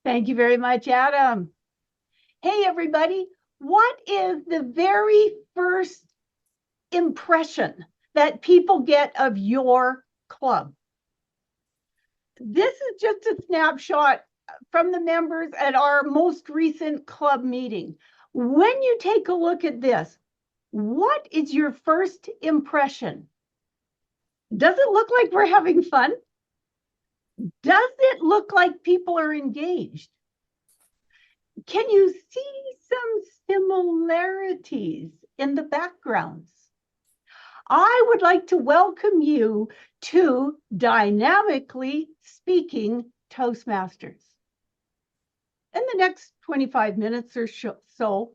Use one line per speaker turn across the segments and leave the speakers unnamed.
Thank you very much, Adam. Hey, everybody. What is the very first impression that people get of your club? This is just a snapshot from the members at our most recent club meeting. When you take a look at this, what is your first impression? Does it look like we're having fun? Does it look like people are engaged? Can you see some similarities in the backgrounds? I would like to welcome you to Dynamically Speaking Toastmasters. In the next 25 minutes or so,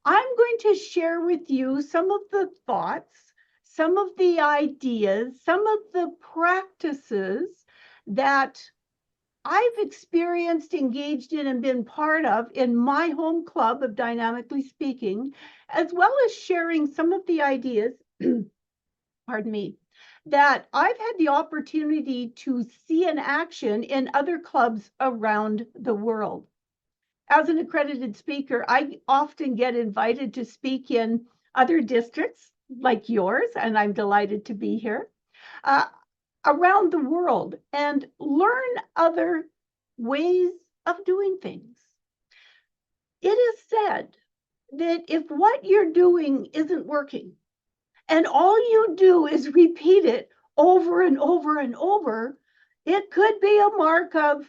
I'm going to share with you some of the thoughts, some of the ideas, some of the practices that I've experienced, engaged in, and been part of in my home club of Dynamically Speaking, as well as sharing some of the ideas, pardon me, that I've had the opportunity to see in action in other clubs around the world. As an accredited speaker, I often get invited to speak in other districts like yours, and I'm delighted to be here. Around the world and learn other ways of doing things. It is said that if what you're doing isn't working and all you do is repeat it over and over and over, it could be a mark of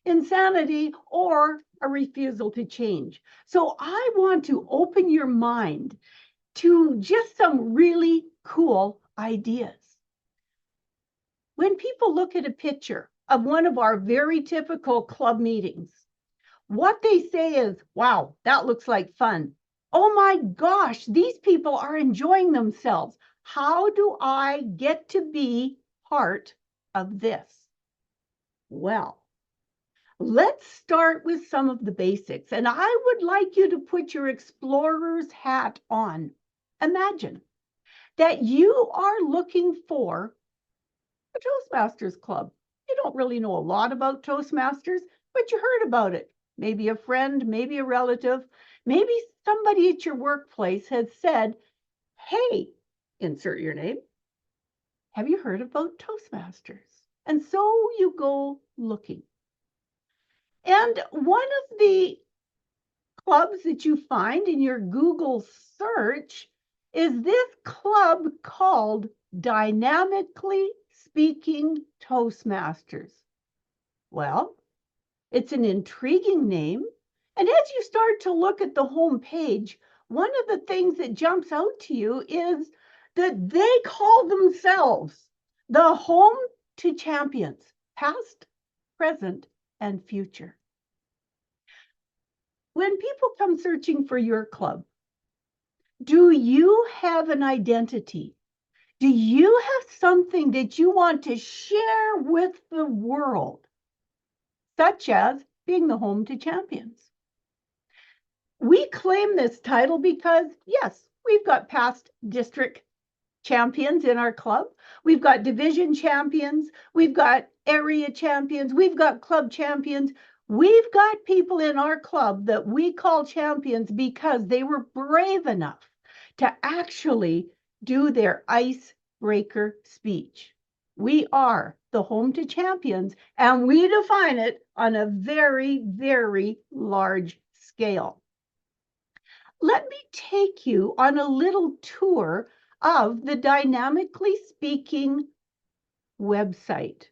insanity or a refusal to change. So I want to open your mind to just some really cool ideas. When people look at a picture of one of our very typical club meetings, what they say is, wow, that looks like fun. Oh my gosh, these people are enjoying themselves. How do I get to be part of this? Well, let's start with some of the basics. And I would like you to put your explorer's hat on. Imagine that you are looking for a Toastmasters club. You don't really know a lot about Toastmasters, but you heard about it. Maybe a friend, maybe a relative, maybe somebody at your workplace has said, hey, insert your name. Have you heard about Toastmasters? And so you go looking. And one of the clubs that you find in your Google search is this club called Dynamically Speaking Toastmasters. Well, it's an intriguing name. And as you start to look at the home page, one of the things that jumps out to you is that they call themselves the home to champions, past, present, and future. When people come searching for your club, do you have an identity? Do you have something that you want to share with the world, such as being the home to champions? We claim this title because, yes, we've got past district champions in our club. We've got division champions. We've got area champions. We've got club champions. We've got people in our club that we call champions because they were brave enough to actually do their icebreaker speech. We are the home to champions, and we define it on a very, very large scale. Let me take you on a little tour of the Dynamically Speaking website.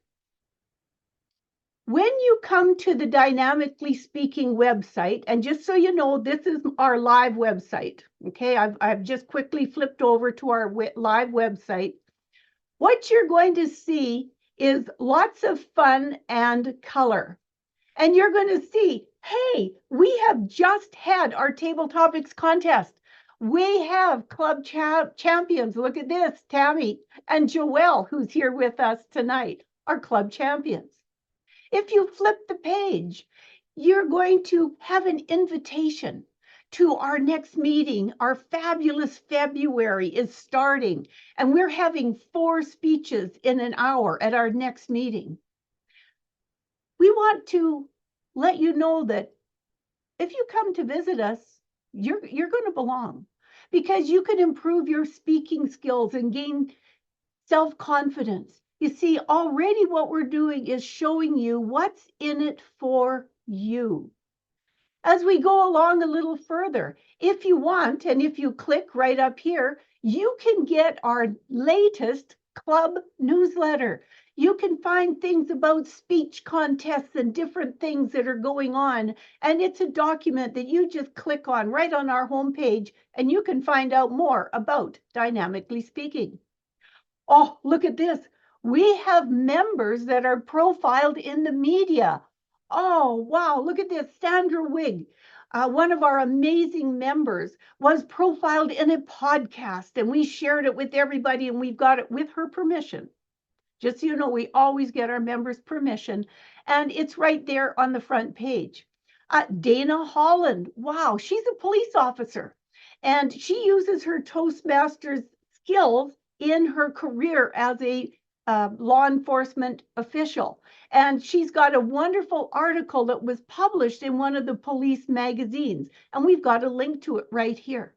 When you come to the Dynamically Speaking website, and just so you know, this is our live website, okay? I've just quickly flipped over to our live website. What you're going to see is lots of fun and color. And you're going to see, hey, we have just had our Table Topics contest. We have club champions. Look at this, Tammy and Joelle, who's here with us tonight, are club champions. If you flip the page, you're going to have an invitation to our next meeting. Our fabulous February is starting, and we're having 4 speeches in an hour at our next meeting. We want to let you know that if you come to visit us, you're going to belong, because you can improve your speaking skills and gain self-confidence. You see, already what we're doing is showing you what's in it for you. As we go along a little further, if you want, and if you click right up here, you can get our latest club newsletter. You can find things about speech contests and different things that are going on. And it's a document that you just click on right on our homepage, and you can find out more about dynamically speaking. Oh, look at this. We have members that are profiled in the media. Oh, wow. Look at this. Sandra Wigg, one of our amazing members, was profiled in a podcast, and we shared it with everybody, and we've got it with her permission. Just so you know, we always get our members' permission, and it's right there on the front page. Dana Holland, wow, she's a police officer, and she uses her Toastmasters skills in her career as a law enforcement official. And she's got a wonderful article that was published in one of the police magazines, and we've got a link to it right here.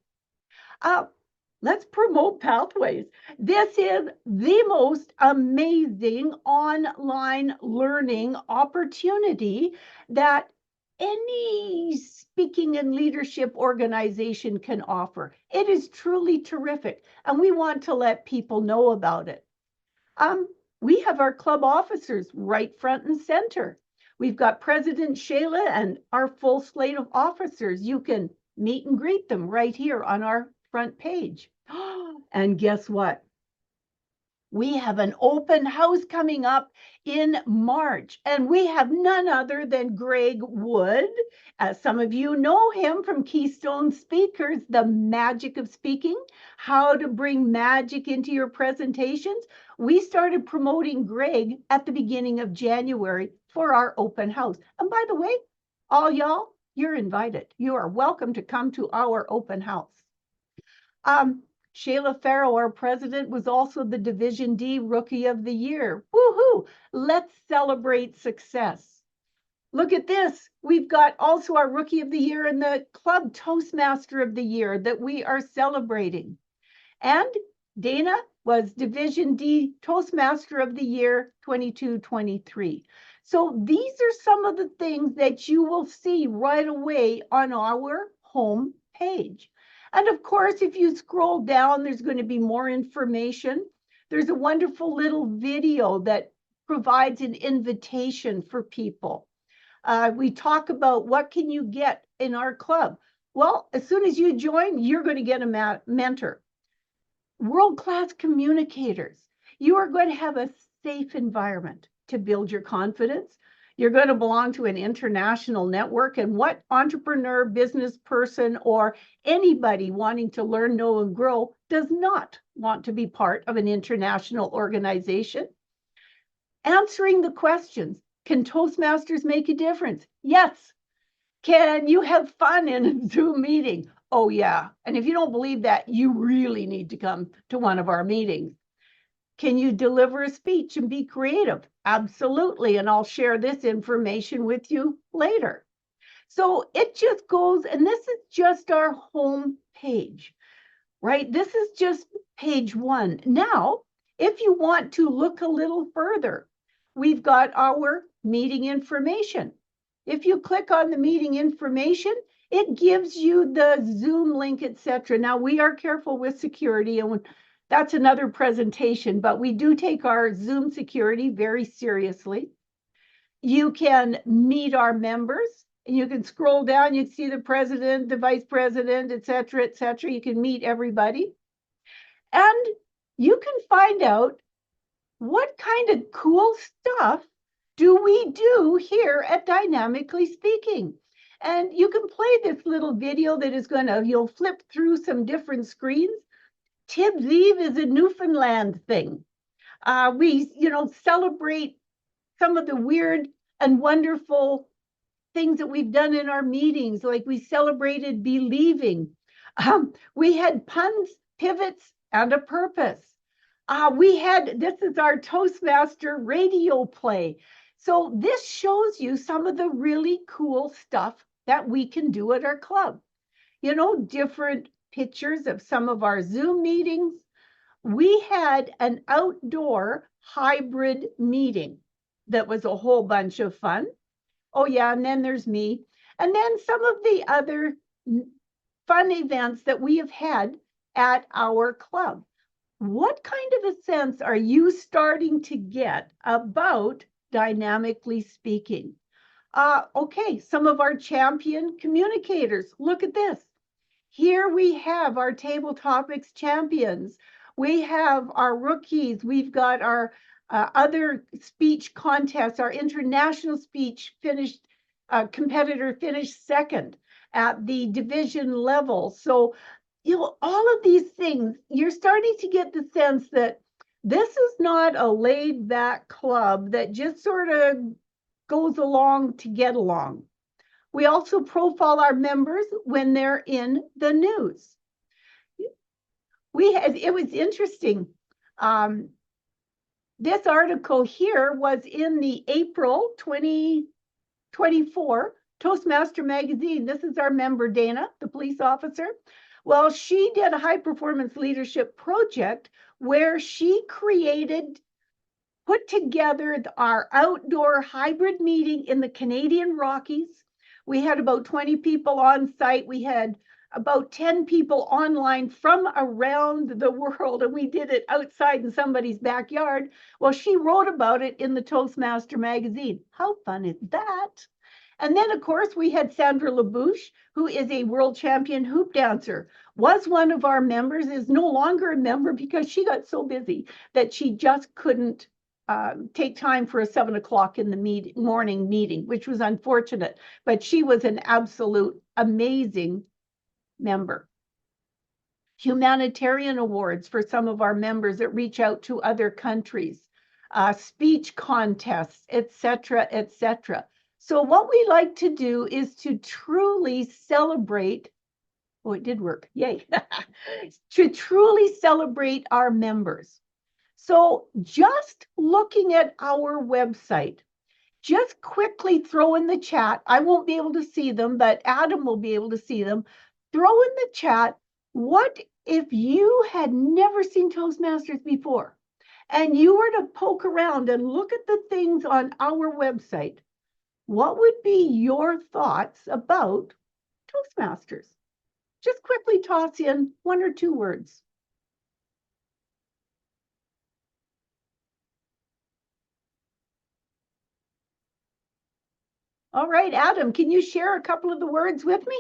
Let's promote Pathways. This is the most amazing online learning opportunity that any speaking and leadership organization can offer. It is truly terrific, and we want to let people know about it. We have our club officers right front and center. We've got President Shayla and our full slate of officers. You can meet and greet them right here on our front page. And guess what? We have an open house coming up in March, and we have none other than Greg Wood. As some of you know him from Keystone Speakers, The Magic of Speaking, how to bring magic into your presentations. We started promoting Greg at the beginning of January for our open house. And by the way, all y'all, you're invited. You are welcome to come to our open house. Shayla Farrow, our president, was also the Division D Rookie of the Year. Woohoo! Let's celebrate success. Look at this. We've got also our Rookie of the Year and the Club Toastmaster of the Year that we are celebrating. And Dana was Division D Toastmaster of the Year 22-23. So these are some of the things that you will see right away on our home page. And of course, if you scroll down, there's going to be more information. There's a wonderful little video that provides an invitation for people. We talk about what can you get in our club. Well, as soon as you join, you're going to get a mentor. World-class communicators. You are going to have a safe environment to build your confidence. You're going to belong to an international network, and what entrepreneur, business person, or anybody wanting to learn, know, and grow does not want to be part of an international organization? Answering the questions. Can Toastmasters make a difference? Yes. Can you have fun in a Zoom meeting? Oh, yeah. And if you don't believe that, you really need to come to one of our meetings. Can you deliver a speech and be creative? Absolutely. And I'll share this information with you later. So it just goes, and this is just our home page, right? This is just page one. Now, if you want to look a little further, we've got our meeting information. If you click on the meeting information, it gives you the Zoom link, etc. Now, we are careful with security, and that's another presentation, but we do take our Zoom security very seriously. You can meet our members, and you can scroll down, you can see the president, the vice president, et cetera, et cetera. You can meet everybody. And you can find out what kind of cool stuff do we do here at Dynamically Speaking. And you can play this little video that is you'll flip through some different screens. Tibbs Eve is a Newfoundland thing. We, celebrate some of the weird and wonderful things that we've done in our meetings, like we celebrated believing. We had puns, pivots, and a purpose. This is our Toastmaster radio play. So this shows you some of the really cool stuff that we can do at our club. You know, different pictures of some of our Zoom meetings. We had an outdoor hybrid meeting that was a whole bunch of fun. Oh, yeah, and then there's me. And then some of the other fun events that we have had at our club. What kind of a sense are you starting to get about dynamically speaking? Okay, some of our champion communicators. Look at this. Here we have our table topics champions. We have our rookies. We've got our other speech contests. Our international speech finished competitor finished second at the division level. So, you know, all of these things, you're starting to get the sense that this is not a laid back club that just sort of goes along to get along. We also profile our members when they're in the news. It was interesting. This article here was in the April 2024 Toastmaster magazine. This is our member, Dana, the police officer. Well, she did a high performance leadership project where she put together our outdoor hybrid meeting in the Canadian Rockies. We had about 20 people on site. We had about 10 people online from around the world, and we did it outside in somebody's backyard. Well, she wrote about it in the Toastmaster magazine. How fun is that? And then, of course, we had Sandra LaBouche, who is a world champion hoop dancer, was one of our members, is no longer a member because she got so busy that she just couldn't take time for a 7 o'clock in the morning meeting, which was unfortunate, but she was an absolute amazing member. Humanitarian awards for some of our members that reach out to other countries, speech contests, etc., etc. So what we like to do is to truly celebrate, oh, it did work, yay, to truly celebrate our members. So just looking at our website, just quickly throw in the chat. I won't be able to see them, but Adam will be able to see them. Throw in the chat, what if you had never seen Toastmasters before and you were to poke around and look at the things on our website? What would be your thoughts about Toastmasters? Just quickly toss in 1 or 2 words. All right, Adam, can you share a couple of the words with me?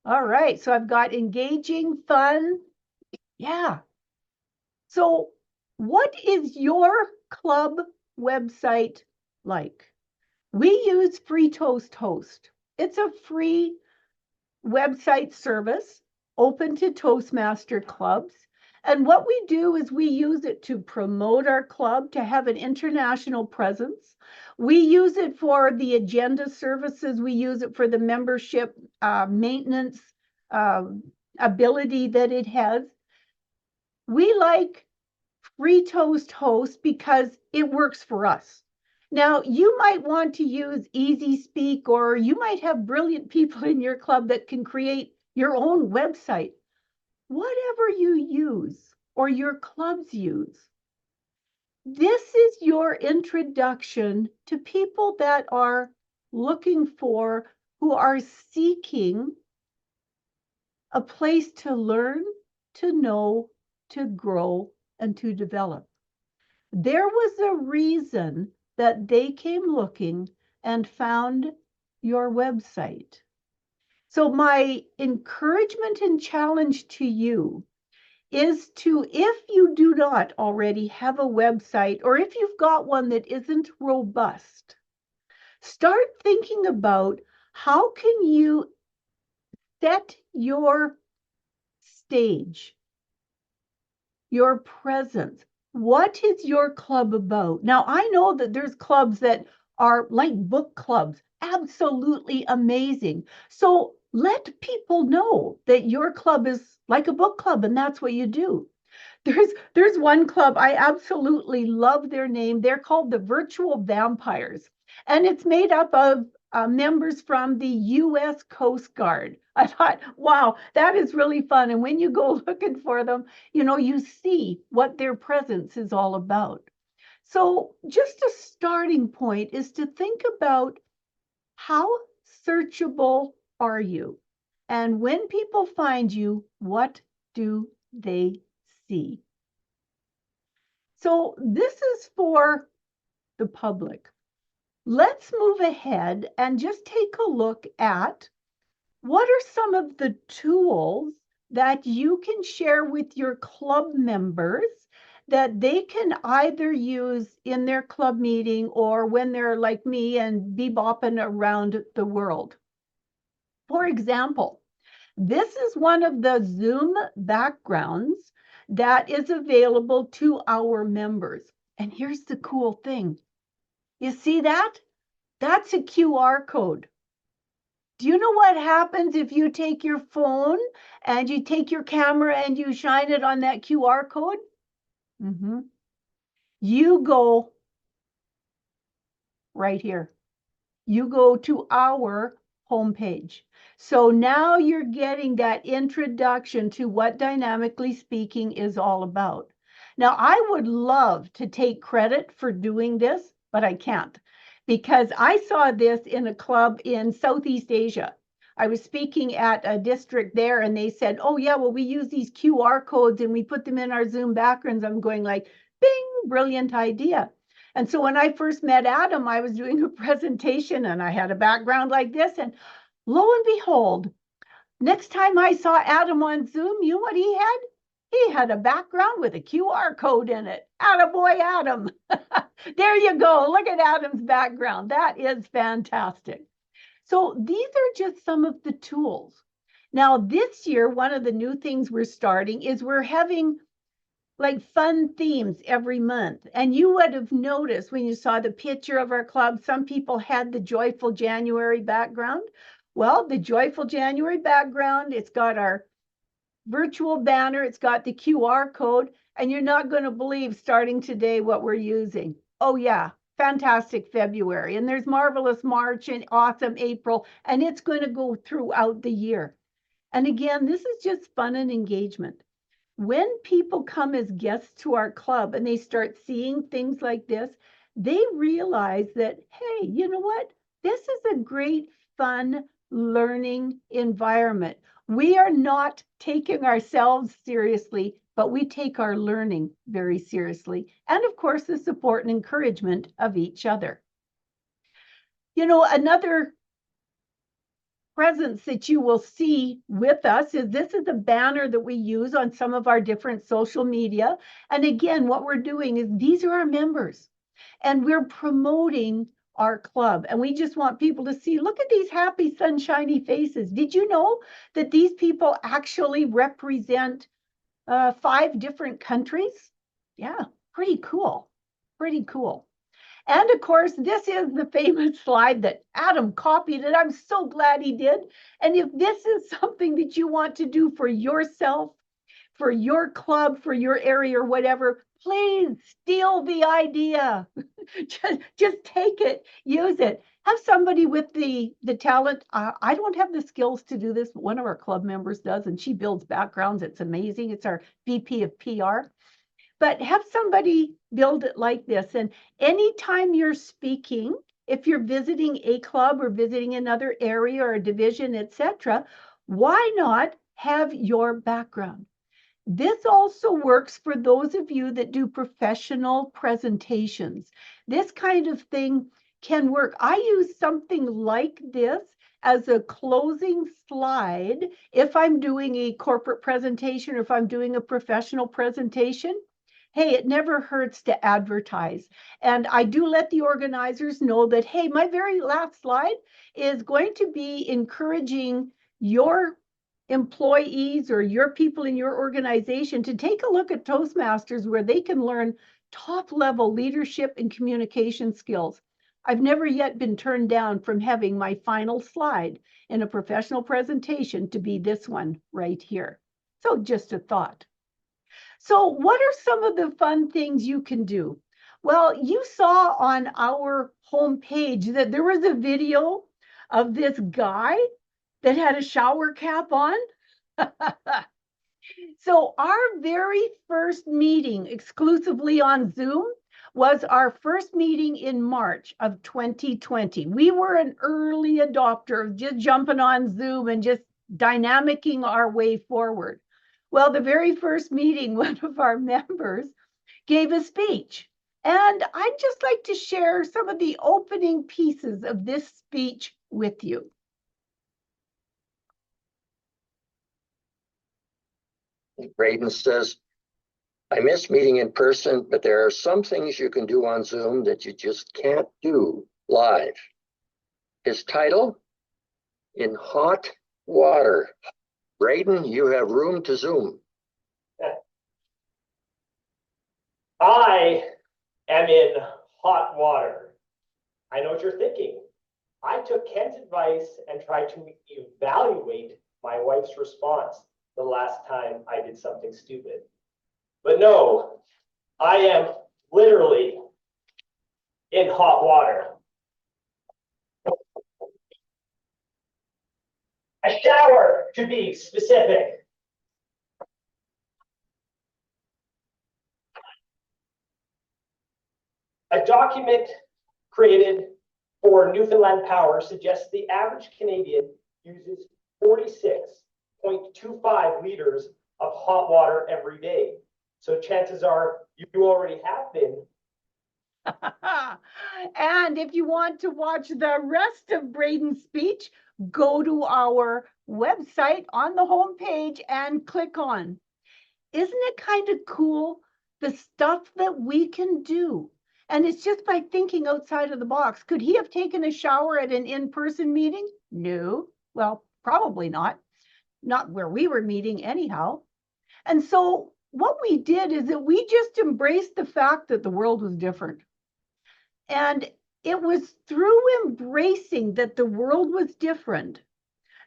All right, so I've got engaging, fun. Yeah. So what is your club website like? We use Free Toast Host. It's a free website service open to Toastmaster clubs. And what we do is we use it to promote our club, to have an international presence. We use it for the agenda services. We use it for the membership maintenance ability that it has. We like Free Toast Host because it works for us. Now, you might want to use Easy Speak, or you might have brilliant people in your club that can create your own website. Whatever you use or your clubs use, this is your introduction to people that are looking for, who are seeking a place to learn, to know, to grow, and to develop. There was a reason that they came looking and found your website. So my encouragement and challenge to you is to, if you do not already have a website, or if you've got one that isn't robust, start thinking about how can you set your stage, your presence. What is your club about? Now, I know that there's clubs that are like book clubs, absolutely amazing. So let people know that your club is like a book club, and that's what you do. There's one club, I absolutely love their name. They're called the Virtual Vampires, and it's made up of members from the U.S. Coast Guard. I thought, wow, that is really fun. And when you go looking for them, you see what their presence is all about. So just a starting point is to think about, how searchable are you? And when people find you, what do they see? So this is for the public. Let's move ahead and just take a look at, what are some of the tools that you can share with your club members that they can either use in their club meeting or when they're like me and bebopping around the world. For example, this is one of the Zoom backgrounds that is available to our members. And here's the cool thing. You see that? That's a QR code. Do you know what happens if you take your phone and you take your camera and you shine it on that QR code? You go right here. You go to our homepage. So now you're getting that introduction to what dynamically speaking is all about. Now, I would love to take credit for doing this, but I can't, because I saw this in a club in Southeast Asia. I was speaking at a district there, and they said, oh yeah, well, we use these QR codes and we put them in our Zoom backgrounds. I'm going like, bing, brilliant idea. And so when I first met Adam, I was doing a presentation and I had a background like this, and lo and behold, next time I saw Adam on Zoom, you know what he had? He had a background with a QR code in it. Attaboy, Adam. There you go. Look at Adam's background. That is fantastic. So these are just some of the tools. Now, this year, one of the new things we're starting is we're having like fun themes every month. And you would have noticed when you saw the picture of our club, some people had the Joyful January background. Well, the Joyful January background, it's got our virtual banner, it's got the QR code, and you're not going to believe starting today what we're using. Oh yeah, fantastic February. And there's marvelous March and awesome April, and it's going to go throughout the year. And again, this is just fun and engagement. When people come as guests to our club and they start seeing things like this, they realize that, hey, you know what? This is a great, fun, learning environment. We are not taking ourselves seriously, but we take our learning very seriously. And of course, the support and encouragement of each other. Another presence that you will see with us is, this is a banner that we use on some of our different social media. And again, what we're doing is, these are our members and we're promoting our club. And we just want people to see, look at these happy, sunshiny faces. Did you know that these people actually represent 5 different countries? Yeah, pretty cool. Pretty cool. And of course, this is the famous slide that Adam copied, and I'm so glad he did. And if this is something that you want to do for yourself, for your club, for your area or whatever, please steal the idea. just take it, use it. Have somebody with the talent. I don't have the skills to do this, but one of our club members does, and she builds backgrounds. It's amazing. It's our VP of PR. But have somebody build it like this. And anytime you're speaking, if you're visiting a club or visiting another area or a division, etc., why not have your background? This also works for those of you that do professional presentations. This kind of thing can work. I use something like this as a closing slide if I'm doing a corporate presentation or if I'm doing a professional presentation. Hey, it never hurts to advertise. And I do let the organizers know that, hey, my very last slide is going to be encouraging your employees or your people in your organization to take a look at Toastmasters, where they can learn top level leadership and communication skills. I've never yet been turned down from having my final slide in a professional presentation to be this one right here. So just a thought. So what are some of the fun things you can do? Well, you saw on our homepage that there was a video of this guy that had a shower cap on. So our very first meeting exclusively on Zoom was our first meeting in March of 2020. We were an early adopter of just jumping on Zoom and just dynamicking our way forward. Well, the very first meeting, one of our members gave a speech. And I'd just like to share some of the opening pieces of this speech with you.
Braden says, I miss meeting in person, but there are some things you can do on Zoom that you just can't do live. His title, In Hot Water. Braden, you have room to Zoom.
I am in hot water. I know what you're thinking. I took Ken's advice and tried to evaluate my wife's response the last time I did something stupid. But no, I am literally in hot water. A shower, to be specific. A document created for Newfoundland Power suggests the average Canadian uses 46.25 liters of hot water every day. So chances are you already have been.
And if you want to watch the rest of Braden's speech, go to our website on the homepage and click on. Isn't it kind of cool, the stuff that we can do? And it's just by thinking outside of the box. Could he have taken a shower at an in-person meeting? No. Well, probably not. Not where we were meeting anyhow. And so what we did is that we just embraced the fact that the world was different. And it was through embracing that the world was different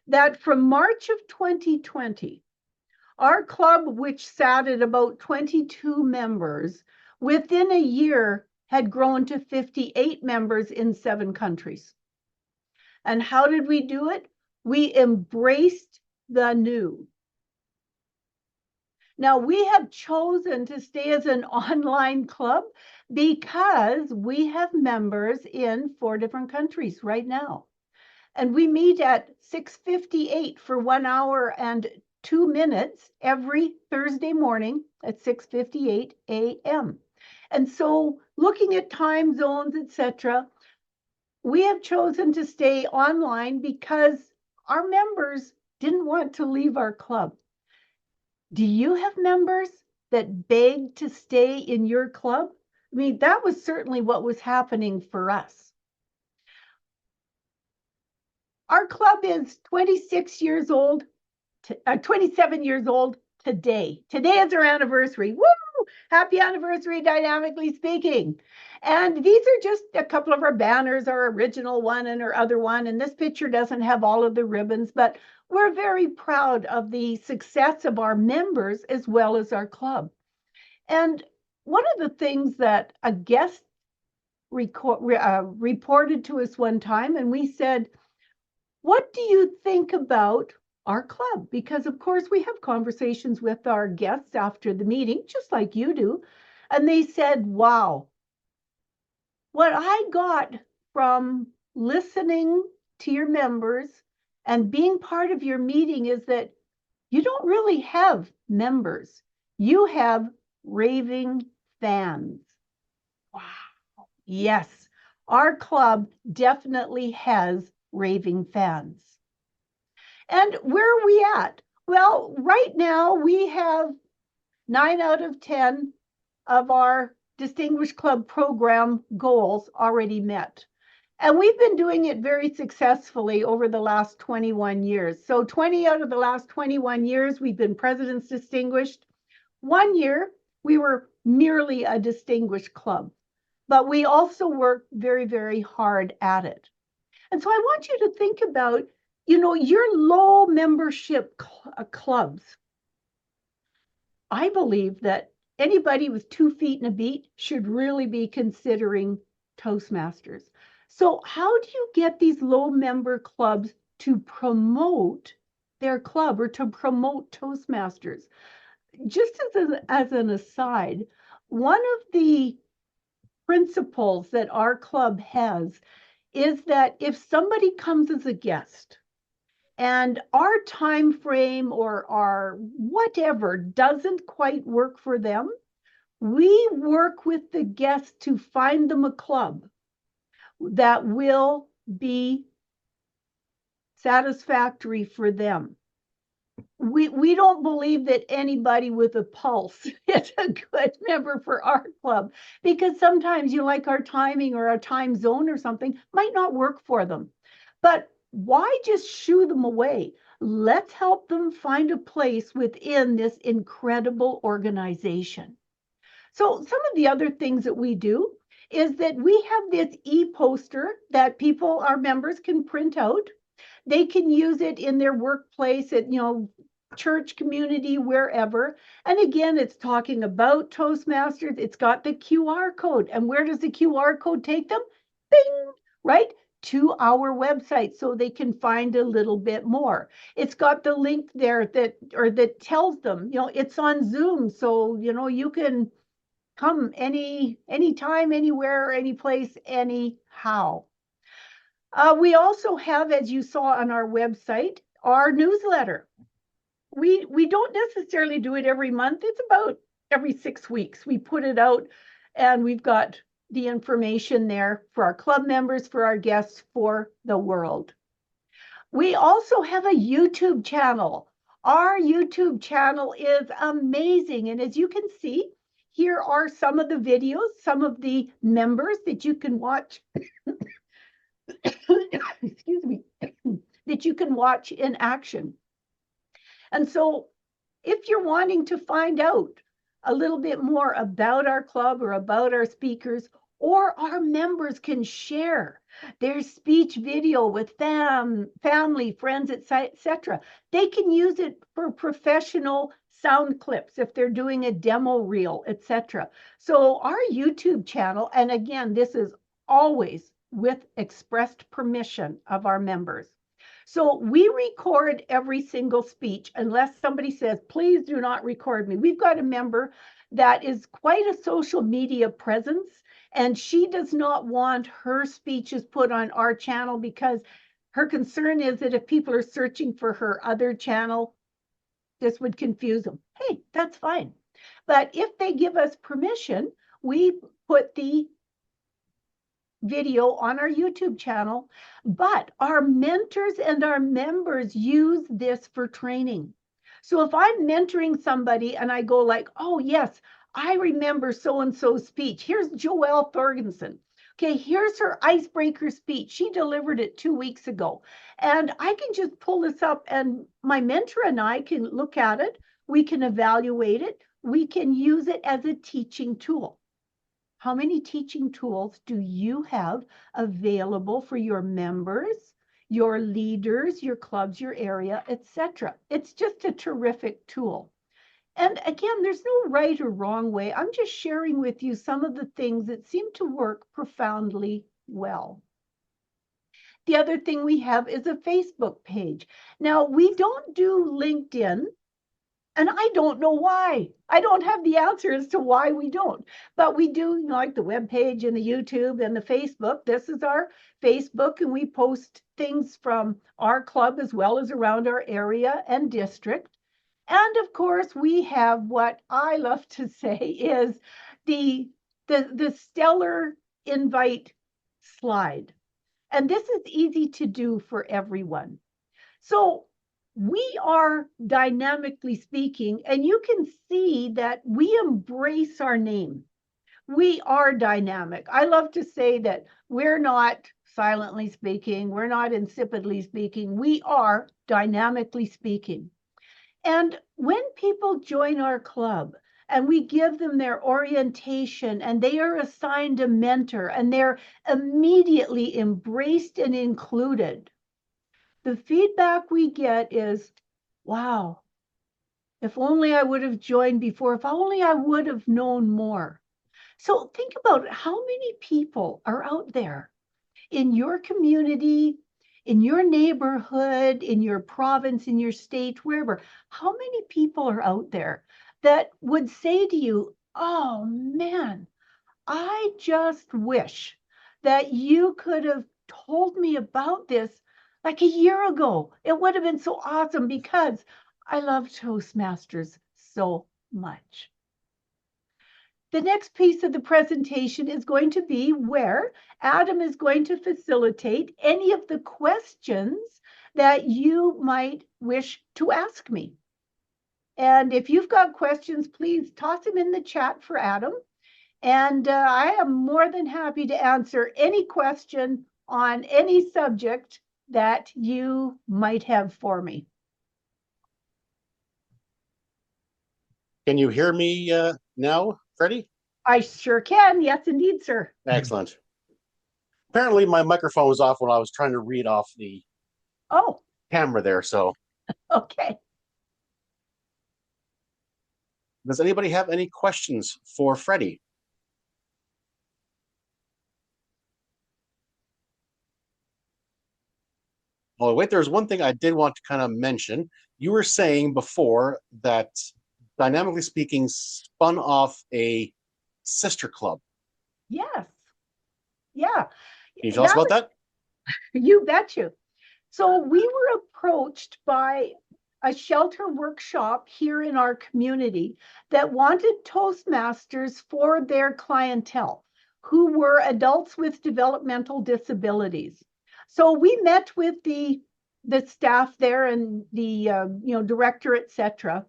that from March of 2020, our club, which sat at about 22 members, within a year had grown to 58 members in 7 countries. And how did we do it? We embraced the new. Now, we have chosen to stay as an online club because we have members in 4 different countries right now. And we meet at 6:58 for 1 hour and 2 minutes every Thursday morning at 6:58 a.m. And so looking at time zones, etc., we have chosen to stay online because our members didn't want to leave our club. Do you have members that begged to stay in your club? I mean, that was certainly what was happening for us. Our club is 27 years old today. Today is our anniversary. Woo! Happy anniversary, Dynamically Speaking. And these are just a couple of our banners, our original one and our other one. And this picture doesn't have all of the ribbons, but we're very proud of the success of our members as well as our club. And one of the things that a guest reported to us one time, and we said, what do you think about our club? Because of course we have conversations with our guests after the meeting, just like you do. And they said, wow, what I got from listening to your members and being part of your meeting is that you don't really have members. You have raving fans. Wow. Yes, our club definitely has raving fans. And where are we at? Well, right now we have 9 out of 10 of our Distinguished Club program goals already met. And we've been doing it very successfully over the last 21 years. So 20 out of the last 21 years, we've been President's Distinguished. 1 year, we were merely a distinguished club. but we also work very, very hard at it. And so I want you to think about, your low membership clubs. I believe that anybody with 2 feet and a beat should really be considering Toastmasters. So how do you get these low member clubs to promote their club or to promote Toastmasters? Just as an aside, one of the principles that our club has is that if somebody comes as a guest and our time frame or our whatever doesn't quite work for them, we work with the guest to find them a club that will be satisfactory for them. We don't believe that anybody with a pulse is a good member for our club, because sometimes our timing or our time zone or something might not work for them. But why just shoo them away? Let's help them find a place within this incredible organization. So some of the other things that we do is that we have this e-poster that our members can print out. They can use it in their workplace, at church, community, wherever. And again, it's talking about Toastmasters. It's got the QR code. And where does the QR code take them? Bing, right? To our website, so they can find a little bit more. It's got the link there that tells them, it's on Zoom. So, you can come anytime, anywhere, any place, anyhow. We also have, as you saw on our website, our newsletter. We don't necessarily do it every month. It's about every 6 weeks. We put it out, and we've got the information there for our club members, for our guests, for the world. We also have a YouTube channel. Our YouTube channel is amazing. And as you can see, here are some of the videos, some of the members that you can watch. Excuse me, that you can watch in action. And so if you're wanting to find out a little bit more about our club or about our speakers, or our members can share their speech video with family, friends, etc. They can use it for professional sound clips if they're doing a demo reel, etc. So our YouTube channel, and again, this is always with expressed permission of our members. So we record every single speech unless somebody says, please do not record me. We've got a member that is quite a social media presence, and she does not want her speeches put on our channel because her concern is that if people are searching for her other channel, this would confuse them. Hey, that's fine. But if they give us permission, we put the video on our YouTube channel, but our mentors and our members use this for training. So if I'm mentoring somebody and I go like, oh yes, I remember so-and-so's speech. Here's Joelle Thorgensen. Okay, here's her icebreaker speech. She delivered it 2 weeks ago. And I can just pull this up and my mentor and I can look at it. We can evaluate it. We can use it as a teaching tool. How many teaching tools do you have available for your members, your leaders, your clubs, your area, etc.? It's just a terrific tool. And again, there's no right or wrong way. I'm just sharing with you some of the things that seem to work profoundly well. The other thing we have is a Facebook page. Now, we don't do LinkedIn. And I don't know why. I don't have the answer as to why we don't. But we do, like the web page and the YouTube and the Facebook. This is our Facebook, and we post things from our club as well as around our area and district. And of course, we have what I love to say is the stellar invite slide. And this is easy to do for everyone. So we are dynamically speaking, and you can see that we embrace our name. We are dynamic. I love to say that we're not silently speaking. We're not insipidly speaking. We are dynamically speaking. And when people join our club, and we give them their orientation, and they are assigned a mentor, and they're immediately embraced and included, the feedback we get is, wow, if only I would have joined before, if only I would have known more. So think about how many people are out there in your community, in your neighborhood, in your province, in your state, wherever. How many people are out there that would say to you, oh man, I just wish that you could have told me about this like a year ago. It would have been so awesome because I love Toastmasters so much. The next piece of the presentation is going to be where Adam is going to facilitate any of the questions that you might wish to ask me. And if you've got questions, please toss them in the chat for Adam. And I am more than happy to answer any question on any subject that you might have for me.
Can you hear me now, Freddi?
I sure can. Yes, indeed, sir.
Excellent. Apparently my microphone was off when I was trying to read off the camera there. So
Okay.
does anybody have any questions for Freddi? Oh, wait, there's one thing I did want to kind of mention. You were saying before that Dynamically Speaking spun off a sister club.
Yes. Yeah.
Can you tell us about that?
You bet you. So we were approached by a shelter workshop here in our community that wanted Toastmasters for their clientele, who were adults with developmental disabilities. So we met with the staff there and the director, etc.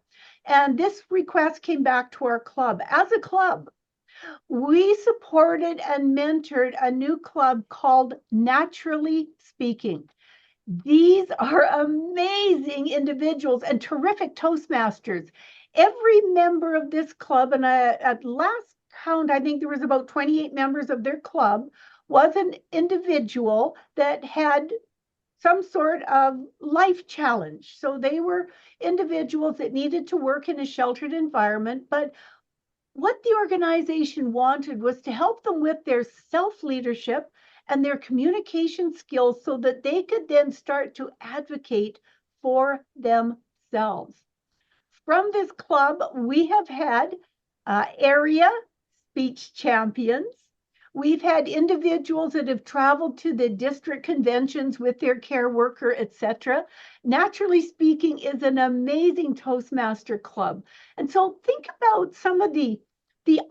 And this request came back to our club. As a club, we supported and mentored a new club called Naturally Speaking. These are amazing individuals and terrific Toastmasters. Every member of this club, and at last count, I think there was about 28 members of their club, was an individual that had some sort of life challenge. So they were individuals that needed to work in a sheltered environment, but what the organization wanted was to help them with their self-leadership and their communication skills so that they could then start to advocate for themselves. From this club, we have had area speech champions. We've had individuals that have traveled to the district conventions with their care worker, etc. Naturally Speaking is an amazing Toastmaster club. And so think about some of the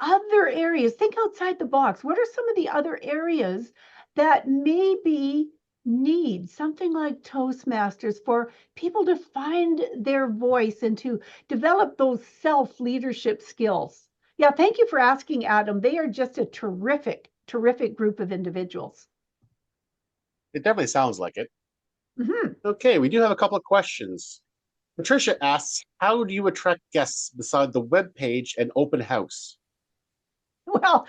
other areas. Think outside the box. What are some of the other areas that maybe need something like Toastmasters for people to find their voice and to develop those self-leadership skills? Yeah, thank you for asking, Adam. They are just a terrific group of individuals.
It definitely sounds like it.
Mm-hmm.
Okay, we do have a couple of questions. Patricia asks, how do you attract guests beside the web page and open house?
Well,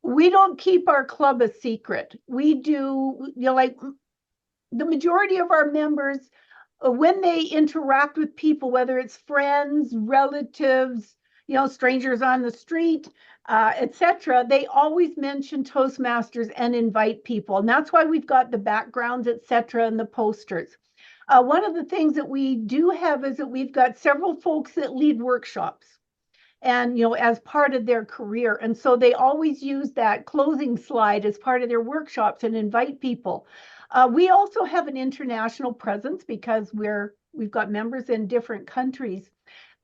we don't keep our club a secret. We do, like the majority of our members, when they interact with people, whether it's friends, relatives, strangers on the street, etc., they always mention Toastmasters and invite people. And that's why we've got the backgrounds, etc., and the posters. One of the things that we do have is that we've got several folks that lead workshops and, as part of their career. And so they always use that closing slide as part of their workshops and invite people. We also have an international presence because we've got members in different countries,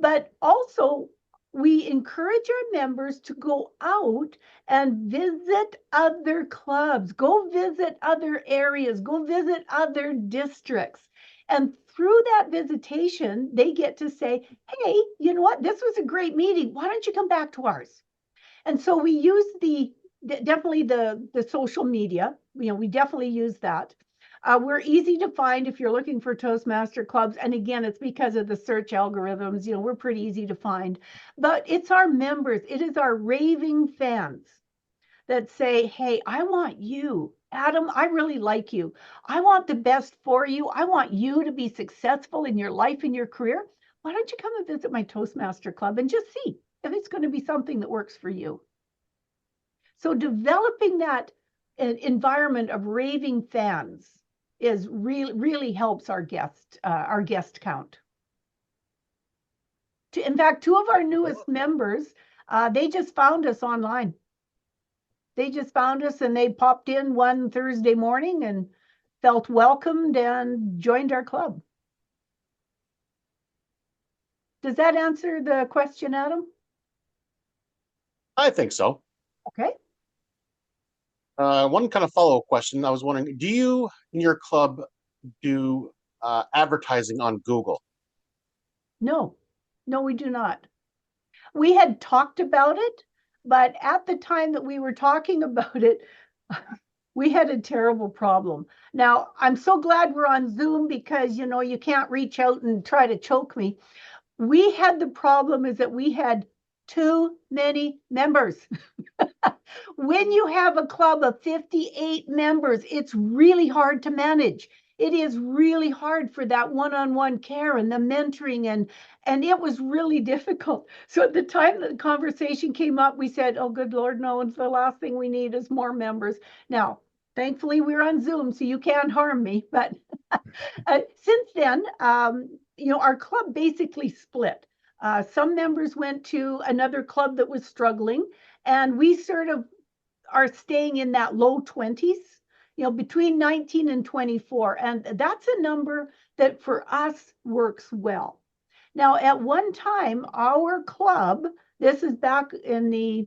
but also we encourage our members to go out and visit other clubs, go visit other areas, go visit other districts. And through that visitation, they get to say, hey, you know what? This was a great meeting. Why don't you come back to ours? And so we use definitely the social media. We definitely use that. We're easy to find if you're looking for Toastmaster clubs. And again, it's because of the search algorithms. You know, we're pretty easy to find. But it's our members. It is our raving fans that say, hey, I want you. Adam, I really like you. I want the best for you. I want you to be successful in your life and your career. Why don't you come and visit my Toastmaster club and just see if it's going to be something that works for you? So developing that environment of raving fans is really helps our guest count. In fact, two of our newest members, they just found us online. They just found us and they popped in one Thursday morning and felt welcomed and joined our club. Does that answer the question, Adam?
I think so.
Okay.
One kind of follow-up question. I was wondering, do you in your club do advertising on Google?
No, we do not. We had talked about it, but at the time that we were talking about it, we had a terrible problem. Now, I'm so glad we're on Zoom because, you know, you can't reach out and try to choke me. We had the problem is that we had too many members. When you have a club of 58 members, it's really hard to manage. It is really hard for that one-on-one care and the mentoring, and it was really difficult. So at the time that the conversation came up, we said, oh, good Lord, no, it's the last thing we need is more members. Now, thankfully, we're on Zoom, so you can't harm me. But since then, you know, our club basically split. Some members went to another club that was struggling, and we sort of are staying in that low 20s, you know, between 19 and 24. And that's a number that for us works well. Now, at one time, our club, this is back in the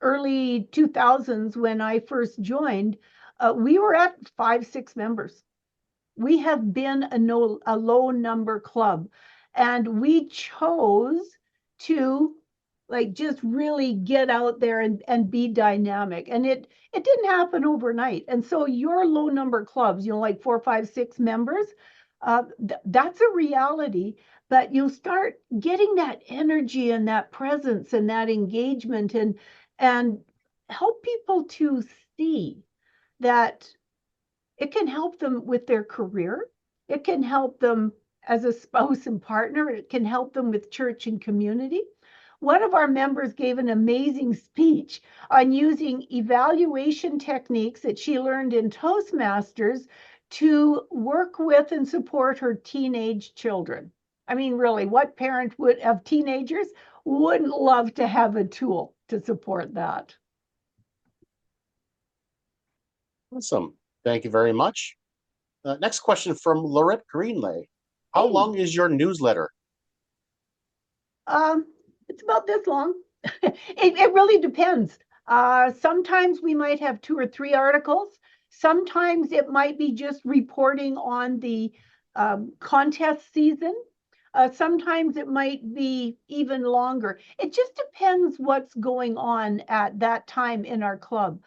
early 2000s when I first joined, we were at 5-6 members. We have been a low number club, and we chose to like just really get out there and be dynamic. And it didn't happen overnight. And so your low number clubs, you know, like 4, 5, 6 members, that's a reality. But you'll start getting that energy and that presence and that engagement and help people to see that it can help them with their career. It can help them as a spouse and partner. It can help them with church and community. One of our members gave an amazing speech on using evaluation techniques that she learned in Toastmasters to work with and support her teenage children. I mean, really, what parent would have teenagers wouldn't love to have a tool to support that?
Awesome. Thank you very much. Next question from Lorette Greenlay. How
Hey.
long is your newsletter?
It's about this long. It really depends. Sometimes we might have 2 or 3 articles. Sometimes it might be just reporting on the contest season. Sometimes it might be even longer. It just depends what's going on at that time in our club.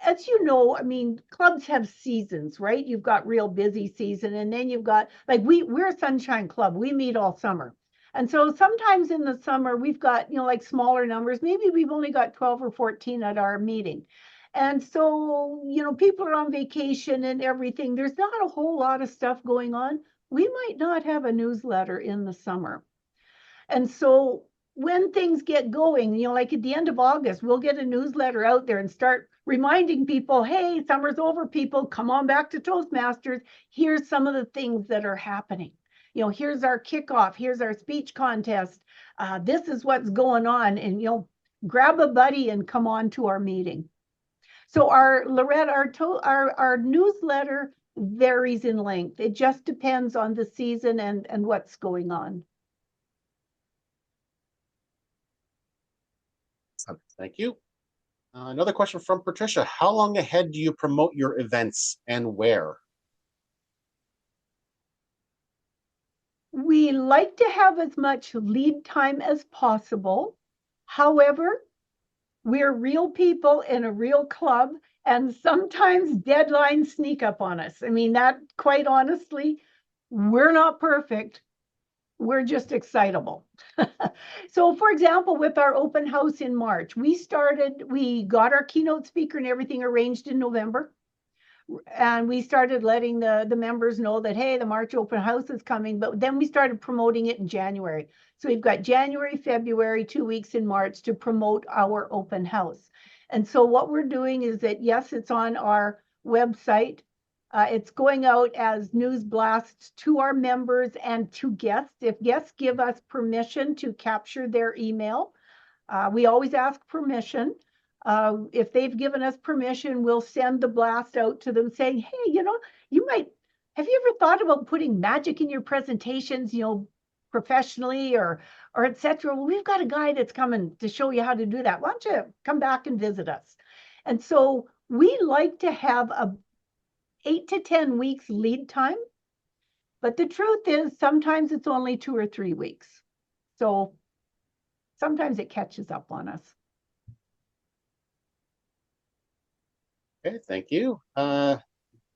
As you know, I mean, clubs have seasons, right? You've got real busy season, and then you've got, like, we're a sunshine club. We meet all summer. And so sometimes in the summer, we've got, you know, like smaller numbers. Maybe we've only got 12 or 14 at our meeting. And so, you know, people are on vacation and everything. There's not a whole lot of stuff going on. We might not have a newsletter in the summer. And so when things get going, you know, like at the end of August, we'll get a newsletter out there and start reminding people, hey, summer's over, people, come on back to Toastmasters. Here's some of the things that are happening. You know, here's our kickoff, here's our speech contest. This is what's going on. And, you know, grab a buddy and come on to our meeting. So Lorette, our newsletter varies in length. It just depends on the season and what's going on.
Thank you. Another question from Patricia. How long ahead do you promote your events and where?
We like to have as much lead time as possible. However, we're real people in a real club, And sometimes deadlines sneak up on us. I mean, that quite honestly, we're not perfect. We're just excitable. So for example, with our open house in March, we got our keynote speaker and everything arranged in November. And we started letting the members know that, hey, the March open house is coming, but then we started promoting it in January. So we've got January, February, 2 weeks in March to promote our open house. And so what we're doing is that, yes, it's on our website. It's going out as news blasts to our members and to guests. If guests give us permission to capture their email, we always ask permission. If they've given us permission, we'll send the blast out to them saying, hey, have you ever thought about putting magic in your presentations, professionally or et cetera? Well, we've got a guy that's coming to show you how to do that. Why don't you come back and visit us? And so we like to have a 8 to 10 weeks lead time. But the truth is sometimes it's only 2 or 3 weeks. So sometimes it catches up on us.
Okay, thank you.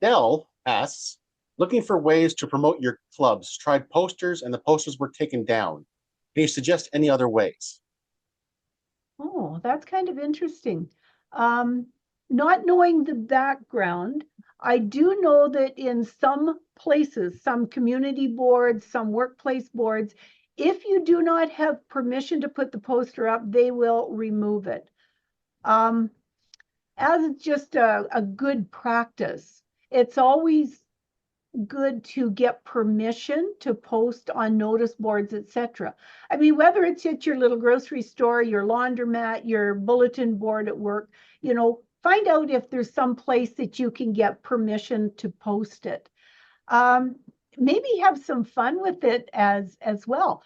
Dell asks, looking for ways to promote your clubs. Tried posters and the posters were taken down. Can you suggest any other ways?
Oh, that's kind of interesting. Not knowing the background, I do know that in some places, some community boards, some workplace boards, if you do not have permission to put the poster up, they will remove it. As just a good practice, it's always good to get permission to post on notice boards, etc. I mean, whether it's at your little grocery store, your laundromat, your bulletin board at work, find out if there's some place that you can get permission to post it. Maybe have some fun with it as well.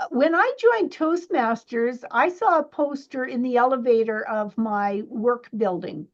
When I joined Toastmasters, I saw a poster in the elevator of my work building.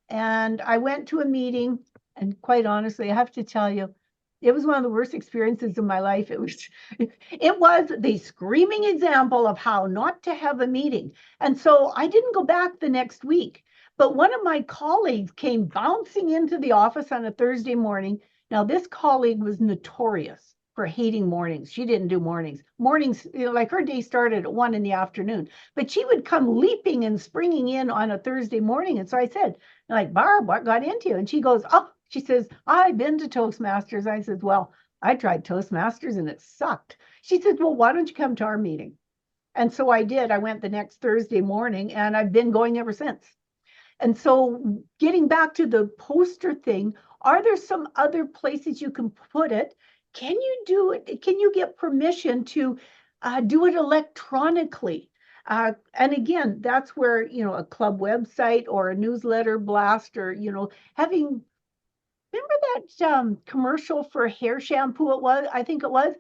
And I went to a meeting, and quite honestly, I have to tell you, it was one of the worst experiences of my life. It was the screaming example of how not to have a meeting. And so I didn't go back the next week. But one of my colleagues came bouncing into the office on a Thursday morning. Now, this colleague was notorious for hating mornings. She didn't do mornings. Mornings, like her day started at 1 in the afternoon. But she would come leaping and springing in on a Thursday morning. And so I said, like, Barb, what got into you? And she goes, she says, I've been to Toastmasters. I said, well, I tried Toastmasters and it sucked. She said, well, why don't you come to our meeting? And so I did. I went the next Thursday morning and I've been going ever since. And so getting back to the poster thing, are there some other places you can put it? Can you do it? Can you get permission to do it electronically? And again, that's where, a club website or a newsletter blast or, remember that commercial for hair shampoo? I think it was,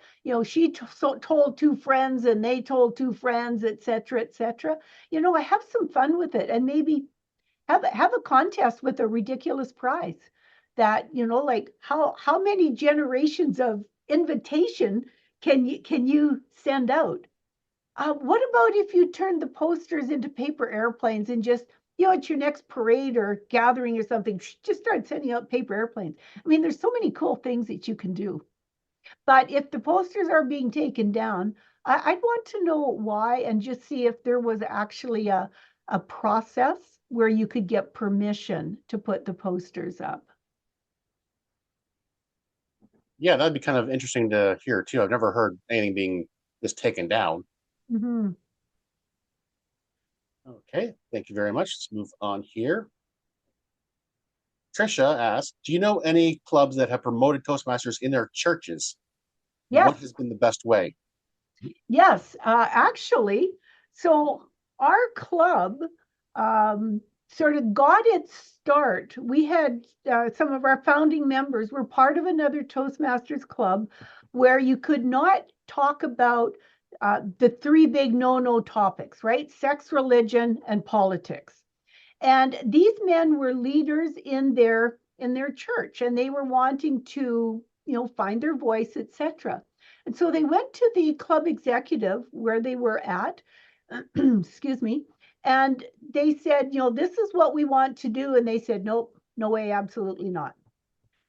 she told 2 friends and they told 2 friends, et cetera, et cetera. I have some fun with it and maybe have a contest with a ridiculous prize that, like how many generations of invitation can you send out? What about if you turn the posters into paper airplanes and just, at your next parade or gathering or something, just start sending out paper airplanes? I mean, there's so many cool things that you can do. But if the posters are being taken down, I'd want to know why and just see if there was actually a process where you could get permission to put the posters up.
Yeah, that'd be kind of interesting to hear too. I've never heard anything being just taken down.
Mm-hmm.
Okay, thank you very much. Let's move on here. Trisha asked, do you know any clubs that have promoted Toastmasters in their churches?
Yes.
What has been the best way?
Yes, actually. So our club sort of got its start. We had some of our founding members were part of another Toastmasters club where you could not talk about the 3 big no-no topics, right? Sex, religion, and politics. And these men were leaders in their church, and they were wanting to, find their voice, etc. And so they went to the club executive where they were at, excuse me, And they said, this is what we want to do. And they said, nope, no way, absolutely not.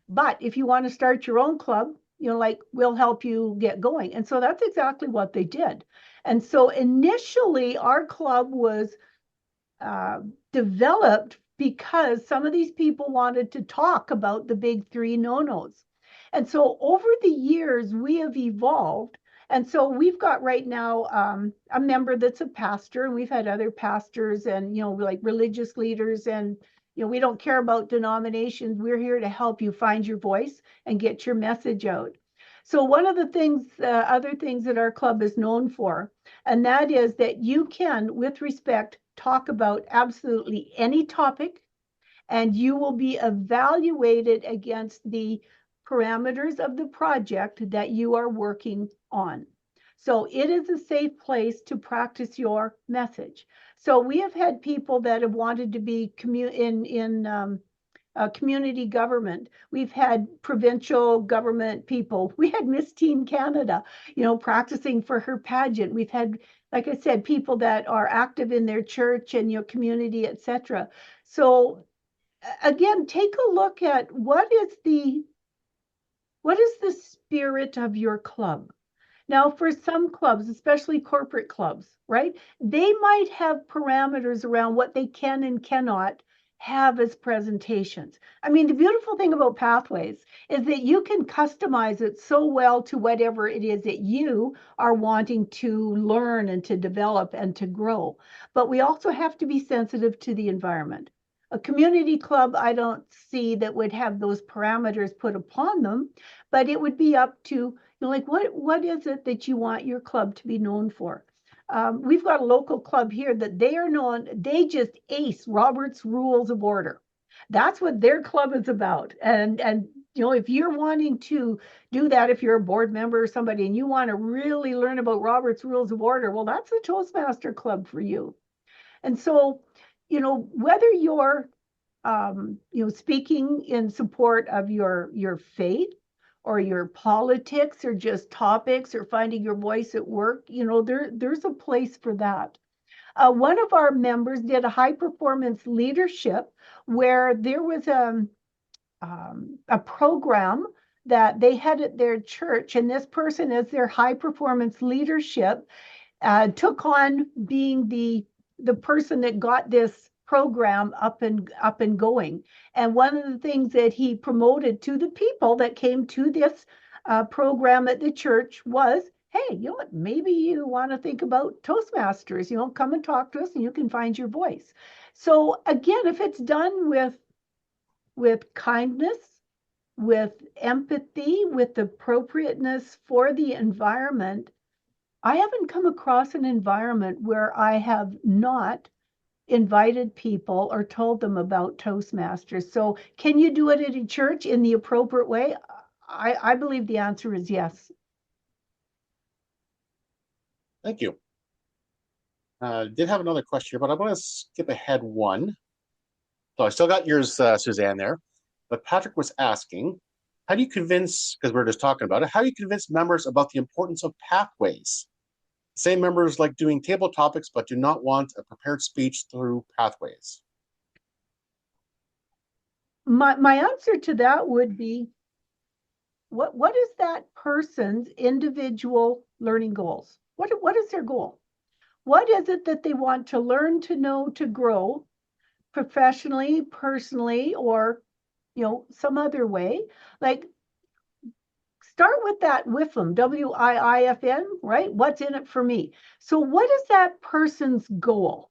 But if you want to start your own club, we'll help you get going. And so that's exactly what they did. And so initially, our club was developed because some of these people wanted to talk about the big three no-nos. And so over the years, we have evolved. And so we've got right now a member that's a pastor, and we've had other pastors and, like religious leaders. And, we don't care about denominations. We're here to help you find your voice and get your message out. So one of the things, other things that our club is known for, and that is that you can, with respect, talk about absolutely any topic, and you will be evaluated against the parameters of the project that you are working on. So it is a safe place to practice your message. So we have had people that have wanted to be community government. We've had provincial government people. We had Miss Teen Canada, practicing for her pageant. We've had, like I said, people that are active in their church and your community, etc. So again, take a look at what is the spirit of your club. Now, for some clubs, especially corporate clubs, right, they might have parameters around what they can and cannot have as presentations. I mean, the beautiful thing about Pathways is that you can customize it so well to whatever it is that you are wanting to learn and to develop and to grow. But we also have to be sensitive to the environment. A community club, I don't see that would have those parameters put upon them, but it would be up to, what is it that you want your club to be known for? We've got a local club here that they just ace Robert's Rules of Order. That's what their club is about. And if you're wanting to do that, if you're a board member or somebody and you want to really learn about Robert's Rules of Order, well, that's the Toastmaster Club for you. And so, whether you're, speaking in support of your faith, or your politics, or just topics, or finding your voice at work, there's a place for that. One of our members did a high performance leadership where there was a program that they had at their church, and this person, as their high performance leadership, took on being the person that got this program up and going. And one of the things that he promoted to the people that came to this program at the church was, hey, what, maybe you want to think about Toastmasters, come and talk to us and you can find your voice. So again, if it's done with kindness, with empathy, with appropriateness for the environment, I haven't come across an environment where I have not invited people or told them about Toastmasters. So can you do it at a church in the appropriate way? I believe the answer is yes.
Thank you. Did have another question here, but I'm going to skip ahead one. So I still got yours, Suzanne, there. But Patrick was asking, how do you convince, because we're just talking about it, how do you convince members about the importance of pathways? Same members like doing table topics, but do not want a prepared speech through Pathways.
My answer to that would be, what is that person's individual learning goals? What is their goal? What is it that they want to learn, to know, to grow professionally, personally, or some other way? Like, start with that WIFM, WIIFN, right? What's in it for me? So what is that person's goal?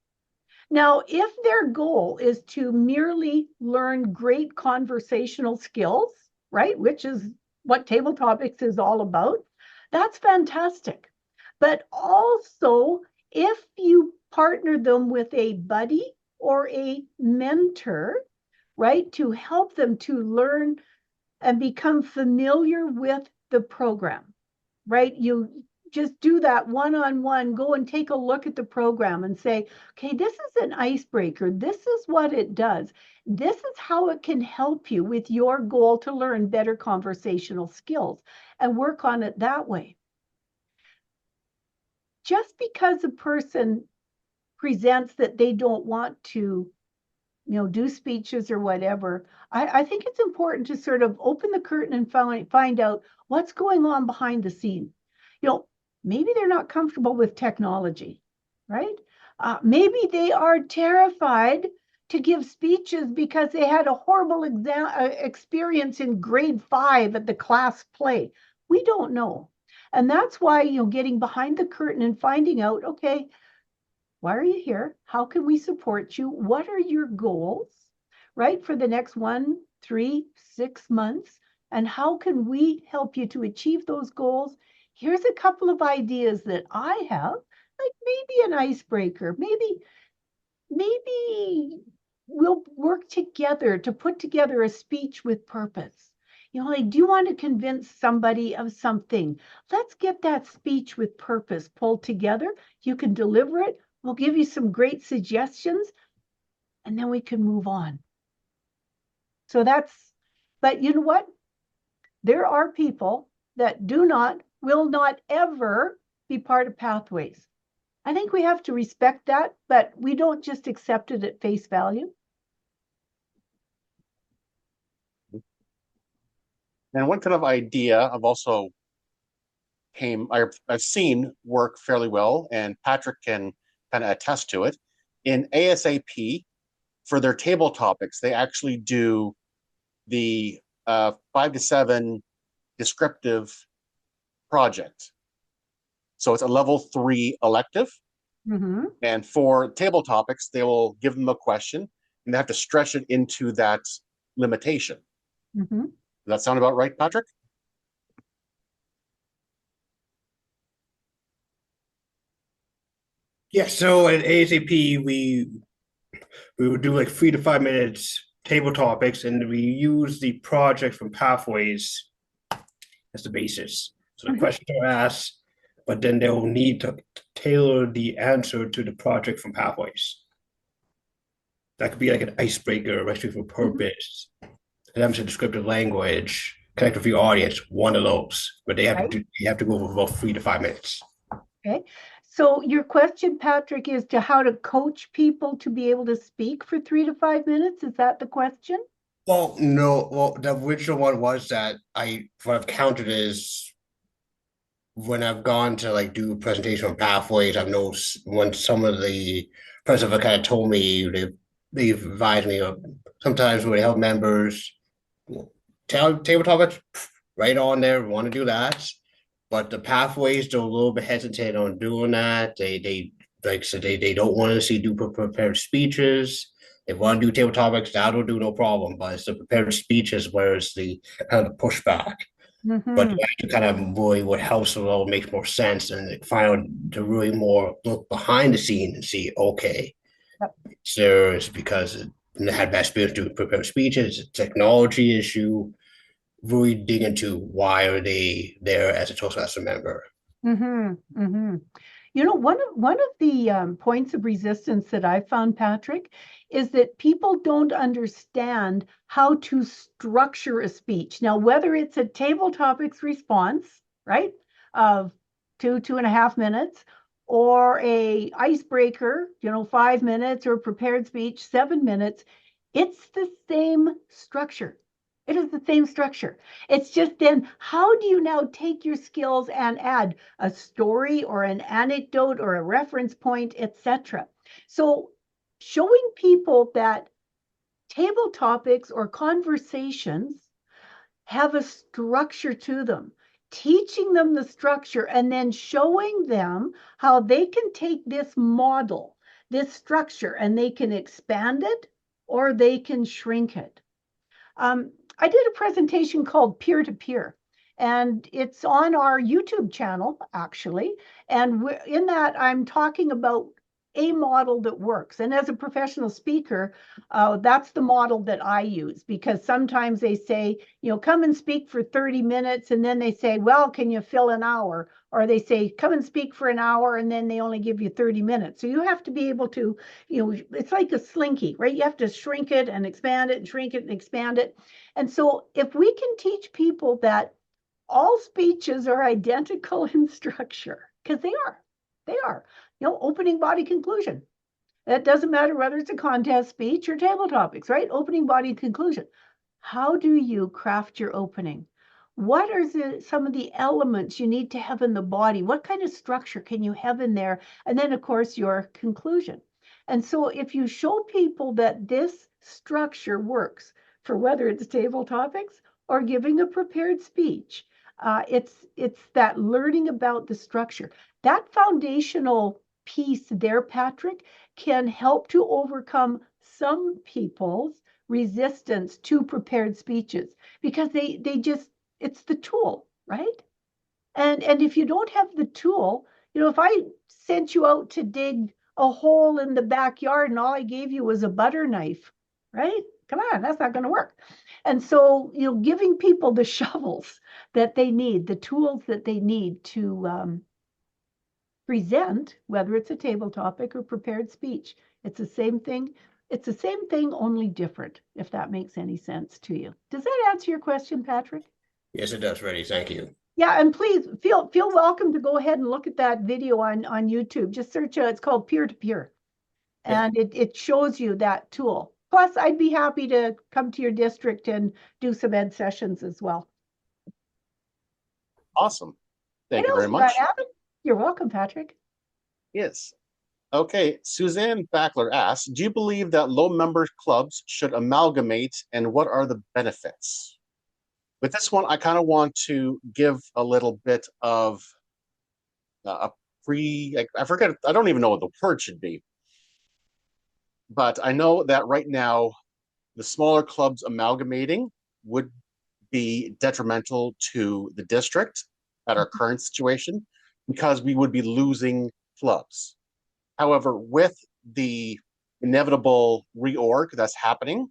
Now, if their goal is to merely learn great conversational skills, right, which is what Table Topics is all about, that's fantastic. But also, if you partner them with a buddy or a mentor, right, to help them to learn and become familiar with the program, right? You just do that one-on-one, go and take a look at the program and say, okay, this is an icebreaker. This is what it does. This is how it can help you with your goal to learn better conversational skills, and work on it that way. Just because a person presents that they don't want to, do speeches or whatever, I think it's important to sort of open the curtain and find out what's going on behind the scene. Maybe they're not comfortable with technology, right? Maybe they are terrified to give speeches because they had a horrible experience in grade 5 at the class play. We don't know. And that's why, getting behind the curtain and finding out, okay, why are you here? How can we support you? What are your goals, right, for the next 1, 3, 6 months? And how can we help you to achieve those goals? Here's a couple of ideas that I have, like maybe an icebreaker, maybe we'll work together to put together a speech with purpose. Like, do you want to convince somebody of something? Let's get that speech with purpose pulled together. You can deliver it. We'll give you some great suggestions, and then we can move on. So but you know what? There are people that will not ever be part of Pathways. I think we have to respect that, but we don't just accept it at face value.
And one kind of idea I've also I've seen work fairly well, and Patrick can kind of attest to it. In ASAP, for their table topics, they actually do the 5 to 7 descriptive project. So it's a level 3 elective.
Mm-hmm.
And for table topics, they will give them a question and they have to stretch it into that limitation.
Mm-hmm.
Does that sound about right, Patrick?
Yeah, so at ASAP, we would do like 3 to 5 minutes table topics, and we use the project from Pathways as the basis. So the questions are asked, but then they'll need to tailor the answer to the project from Pathways. That could be like an icebreaker, recipe for purpose, a descriptive language, connect with your audience, one of those. But they have to go for about 3 to 5 minutes.
Okay. So your question, Patrick, is to how to coach people to be able to speak for 3 to 5 minutes? Is that the question?
Well, no. Well, the original one was that what I've counted is when I've gone to like do a presentation on Pathways, I've noticed when some of the persons have kind of told me they've advised me of sometimes when they help members table topics right on there, want to do that. But the Pathways, they're a little bit hesitant on doing that. They like I said, they don't want to see prepared speeches. They want to do table topics, that'll do no problem. But it's the prepared speeches where it's the kind of pushback.
Mm-hmm.
But to kind of really what helps a little makes more sense and find out to really more look behind the scene and see, okay, so it's because they had bad experience doing prepared speeches, it's a technology issue. Really dig into why are they there as a Toastmaster member.
Mm-hmm. Mm-hmm. One of the points of resistance that I found, Patrick, is that people don't understand how to structure a speech. Now, whether it's a table topics response, right, of 2.5 minutes, or a icebreaker, 5 minutes, or prepared speech, 7 minutes, it's the same structure. It is the same structure. It's just then, how do you now take your skills and add a story or an anecdote or a reference point, etc.? So showing people that table topics or conversations have a structure to them, teaching them the structure, and then showing them how they can take this model, this structure, and they can expand it or they can shrink it. I did a presentation called Peer to Peer, and it's on our YouTube channel, actually. And in that, I'm talking about a model that works. And as a professional speaker, that's the model that I use, because sometimes they say, come and speak for 30 minutes. And then they say, well, can you fill an hour? Or they say, come and speak for an hour, and then they only give you 30 minutes. So you have to be able to, it's like a slinky, right? You have to shrink it and expand it and shrink it and expand it. And so if we can teach people that all speeches are identical in structure, because they are, opening, body, conclusion, It doesn't matter whether it's a contest speech or table topics, right? Opening, body, conclusion. How do you craft your opening? What are some of the elements you need to have in the body? What kind of structure can you have in there? And then, of course, your conclusion. And so if you show people that this structure works for whether it's table topics or giving a prepared speech, it's that learning about the structure. That foundational piece there, Patrick, can help to overcome some people's resistance to prepared speeches because they just, it's the tool, right? And if you don't have the tool, if I sent you out to dig a hole in the backyard and all I gave you was a butter knife, right? Come on, that's not going to work. And so, giving people the shovels that they need, the tools that they need to present, whether it's a table topic or prepared speech, it's the same thing. It's the same thing, only different, if that makes any sense to you. Does that answer your question, Patrick?
Yes, it does, Freddi. Thank you.
Yeah, and please feel welcome to go ahead and look at that video on YouTube. Just search it's called peer-to-peer. And it shows you that tool. Plus, I'd be happy to come to your district and do some ed sessions as well.
Awesome. Thank you
What
very
else you
much.
got, Adam? You're welcome, Patrick.
Yes. Okay, Suzanne Backler asks, do you believe that low member clubs should amalgamate, and what are the benefits? With this one, I kind of want to give a little bit of I forget, I don't even know what the word should be. But I know that right now, the smaller clubs amalgamating would be detrimental to the district at our current situation because we would be losing clubs. However, with the inevitable reorg that's happening,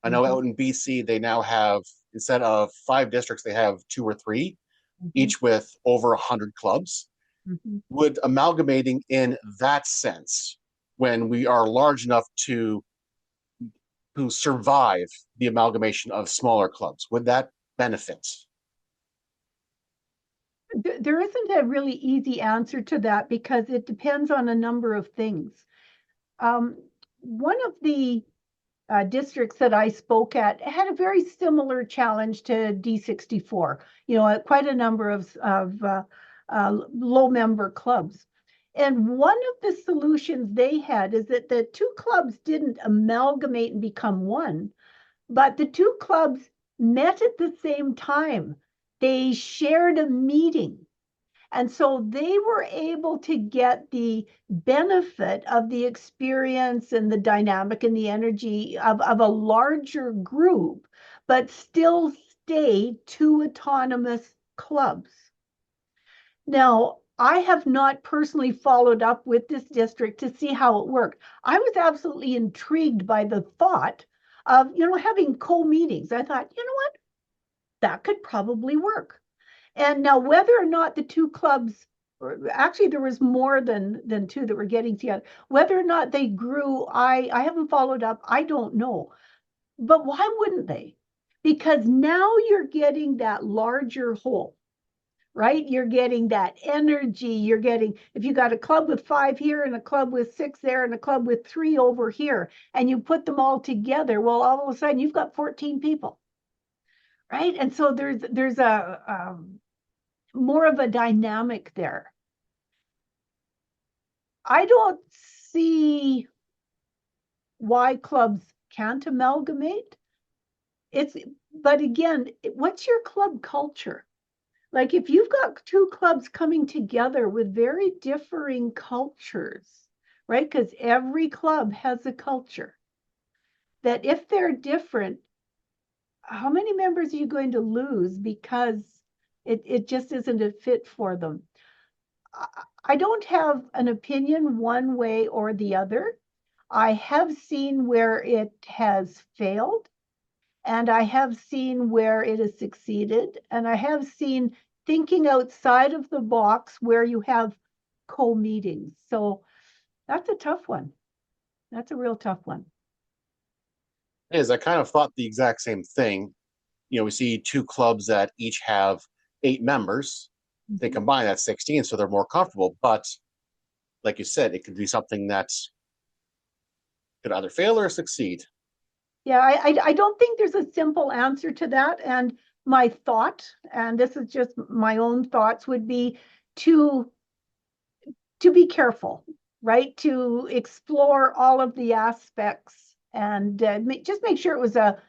I know out in BC, they now have, instead of 5 districts, they have 2 or 3, each with over 100 clubs. Would amalgamating in that sense, when we are large enough to survive the amalgamation of smaller clubs, would that benefit?
There isn't a really easy answer to that because it depends on a number of things. One of the districts that I spoke at had a very similar challenge to D64, quite a number of low member clubs. And one of the solutions they had is that the 2 clubs didn't amalgamate and become one, but the 2 clubs met at the same time. They shared a meeting. And so they were able to get the benefit of the experience and the dynamic and the energy of a larger group, but still stay 2 autonomous clubs. Now, I have not personally followed up with this district to see how it worked. I was absolutely intrigued by the thought of, having co-meetings. I thought, you know what? That could probably work. And now whether or not the 2 clubs, actually there was more than 2 that were getting together, whether or not they grew, I haven't followed up. I don't know. But why wouldn't they? Because now you're getting that larger whole, right? You're getting that energy. You're getting, if you got a club with 5 here and a club with 6 there and a club with 3 over here, and you put them all together, well, all of a sudden you've got 14 people, right? And so there's a more of a dynamic there. I don't see why clubs can't amalgamate. But again, what's your club culture? Like if you've got 2 clubs coming together with very differing cultures, right? Because every club has a culture. That if they're different, how many members are you going to lose because it just isn't a fit for them? I don't have an opinion one way or the other. I have seen where it has failed, and I have seen where it has succeeded, and I have seen thinking outside of the box where you have co-meetings. So that's a tough one. That's a real tough one.
I kind of thought the exact same thing. We see 2 clubs that each have 8 members. They combine that 16, so they're more comfortable. But like you said, it could be something that's could either fail or succeed.
Yeah, I don't think there's a simple answer to that. And my thought, and this is just my own thoughts, would be to be careful, right? To explore all of the aspects and just make sure it was a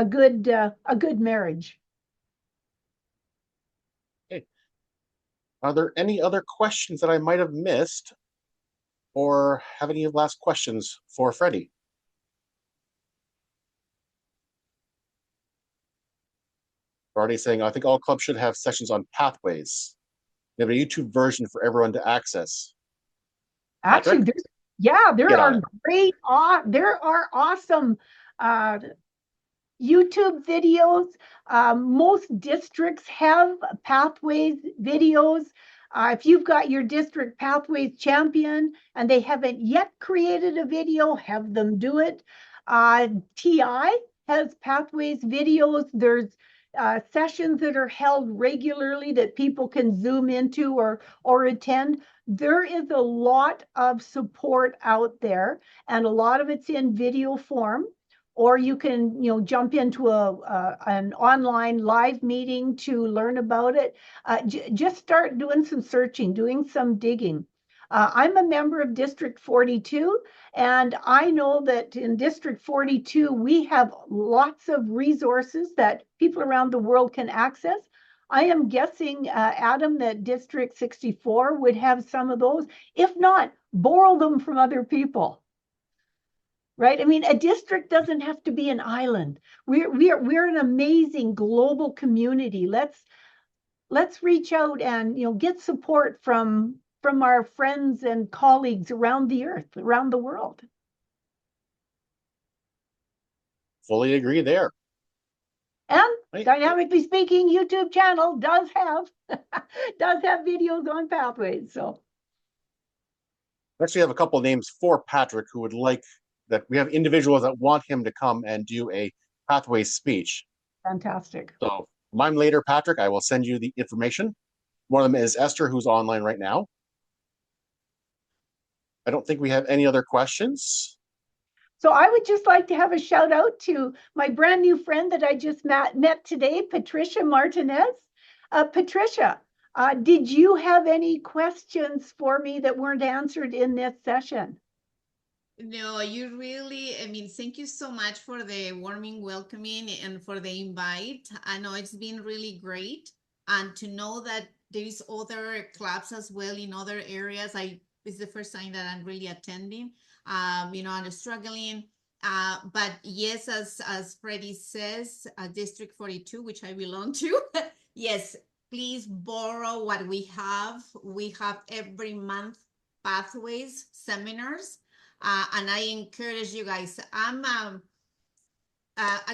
good marriage.
Okay. Are there any other questions that I might have missed, or have any last questions for Freddi? Already saying, I think all clubs should have sessions on pathways. They have a YouTube version for everyone to access.
Actually,
Patrick?
there
Get on
are
it.
great, there are awesome YouTube videos. Most districts have pathways videos. If you've got your district pathways champion and they haven't yet created a video, have them do it. TI has pathways videos. There's sessions that are held regularly that people can zoom into or attend. There is a lot of support out there, and a lot of it's in video form. Or you can, jump into an online live meeting to learn about it. Just start doing some searching, doing some digging. I'm a member of District 42, and I know that in District 42, we have lots of resources that people around the world can access. I am guessing, Adam, that District 64 would have some of those. If not, borrow them from other people. Right? I mean, a district doesn't have to be an island. We're an amazing global community. Let's reach out and get support from our friends and colleagues around the earth, around the world.
Fully agree there.
And
Right.
Dynamically Speaking YouTube channel does have videos on pathways. So
Actually have a couple of names for Patrick who would like that. We have individuals that want him to come and do a pathway speech.
fantastic.
So mine later, Patrick, I will send you the information. One of them is Esther, who's online right now. I don't think we have any other questions.
So I would just like to have a shout out to my brand new friend that I just met today, Patricia Martinez. Patricia, did you have any questions for me that weren't answered in this session?
No, you really, thank you so much for the warming welcoming and for the invite. I know it's been really great. And to know that there is other clubs as well in other areas. It's the first time that I'm really attending. I'm struggling. But yes, as Freddi says, District 42, which I belong to, yes, please borrow what we have. We have every month pathways seminars. And I encourage you guys. I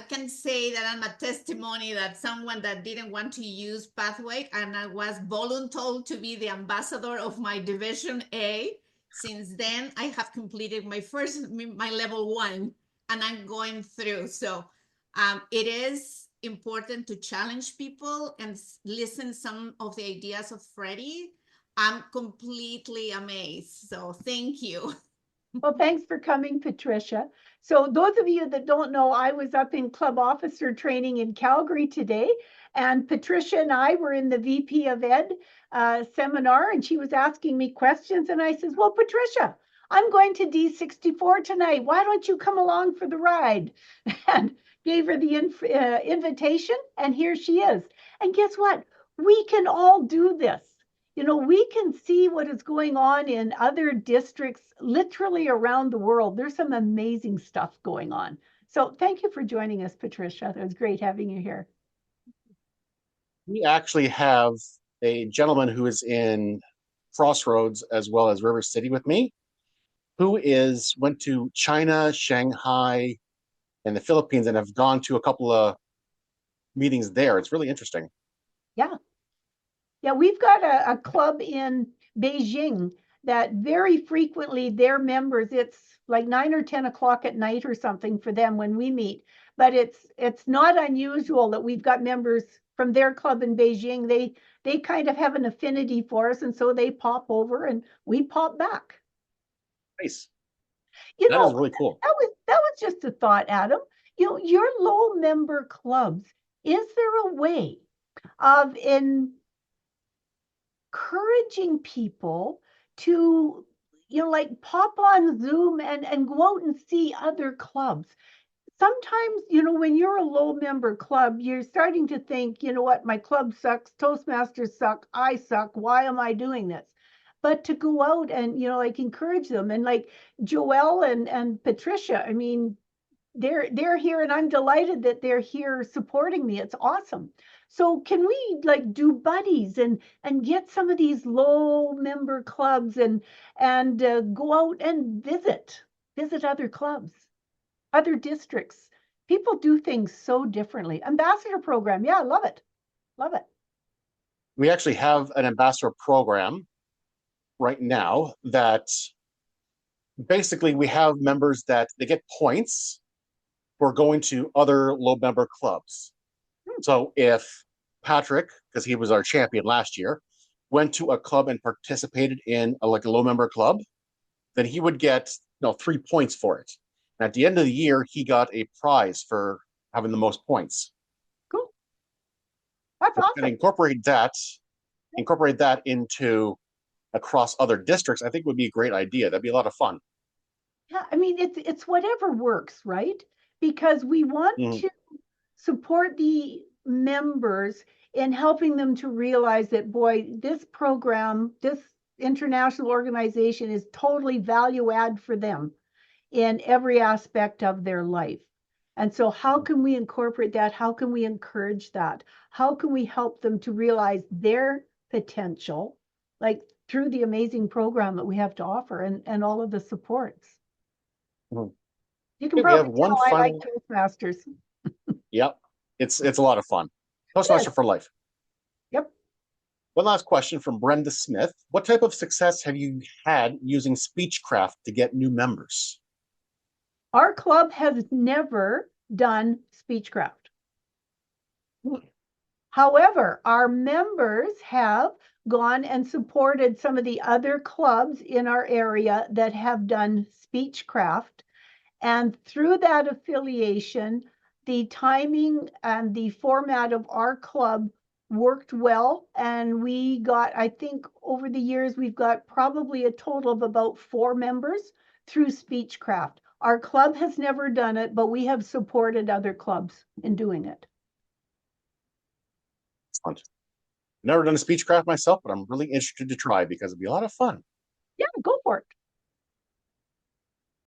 can say that I'm a testimony that someone that didn't want to use pathway, and I was voluntold to be the ambassador of my Division A. Since then, I have completed my level 1, and I'm going through. So it is important to challenge people and listen some of the ideas of Freddi. I'm completely amazed. So thank you.
Well, thanks for coming, Patricia. So those of you that don't know, I was up in club officer training in Calgary today, and Patricia and I were in the VP of Ed seminar, and she was asking me questions, and I says, well, Patricia, I'm going to D64 tonight. Why don't you come along for the ride? And gave her the invitation, and here she is. And guess what? We can all do this. We can see what is going on in other districts literally around the world. There's some amazing stuff going on. So thank you for joining us, Patricia. It was great having you here.
We actually have a gentleman who is in Crossroads as well as River City with me, who went to China, Shanghai, and the Philippines, and have gone to a couple of meetings there. It's really interesting.
Yeah. Yeah, we've got a club in Beijing that very frequently their members, it's like 9 or 10 o'clock at night or something for them when we meet. But it's not unusual that we've got members from their club in Beijing. They kind of have an affinity for us, and so they pop over and we pop back.
Nice.
You
That is
know,
really cool.
that was just a thought, Adam. You know, your low member clubs, is there a way of encouraging people to, you know, like pop on Zoom and go out and see other clubs? Sometimes, you know, when you're a low member club, you're starting to think, you know what, my club sucks, Toastmasters suck, I suck, why am I doing this? But to go out and, you know, like encourage them, and like Joelle and Patricia, I mean, they're here, and I'm delighted that they're here supporting me. It's awesome. So can we like do buddies and get some of these low member clubs and go out and visit other clubs, other districts? People do things so differently. Ambassador program, yeah, love it, love it.
We actually have an ambassador program right now that basically we have members that they get points for going to other low member clubs. So if Patrick, because he was our champion last year, went to a club and participated in like a low member club, then he would get 3 points for it. And at the end of the year, he got a prize for having the most points.
Cool. That's awesome.
And incorporate that into across other districts, I think would be a great idea. That'd be a lot of fun.
Yeah, I mean, it's whatever works, right? Because we want to support the members in helping them to realize that, boy, this program, this international organization is totally value add for them in every aspect of their life. And so how can we incorporate that? How can we encourage that? How can we help them to realize their potential, like through the amazing program that we have to offer and all of the supports? You can probably tell I like Toastmasters.
Yep. It's a lot of fun. Toastmaster for life.
Yep.
One last question from Brenda Smith. What type of success have you had using Speechcraft to get new members?
Our club has never done Speechcraft. However, our members have gone and supported some of the other clubs in our area that have done Speechcraft. And through that affiliation, the timing and the format of our club worked well. And we got, I think over the years, we've got probably a total of about 4 members through Speechcraft. Our club has never done it, but we have supported other clubs in doing it.
Excellent. Never done a Speechcraft myself, but I'm really interested to try because it'd be a lot of fun.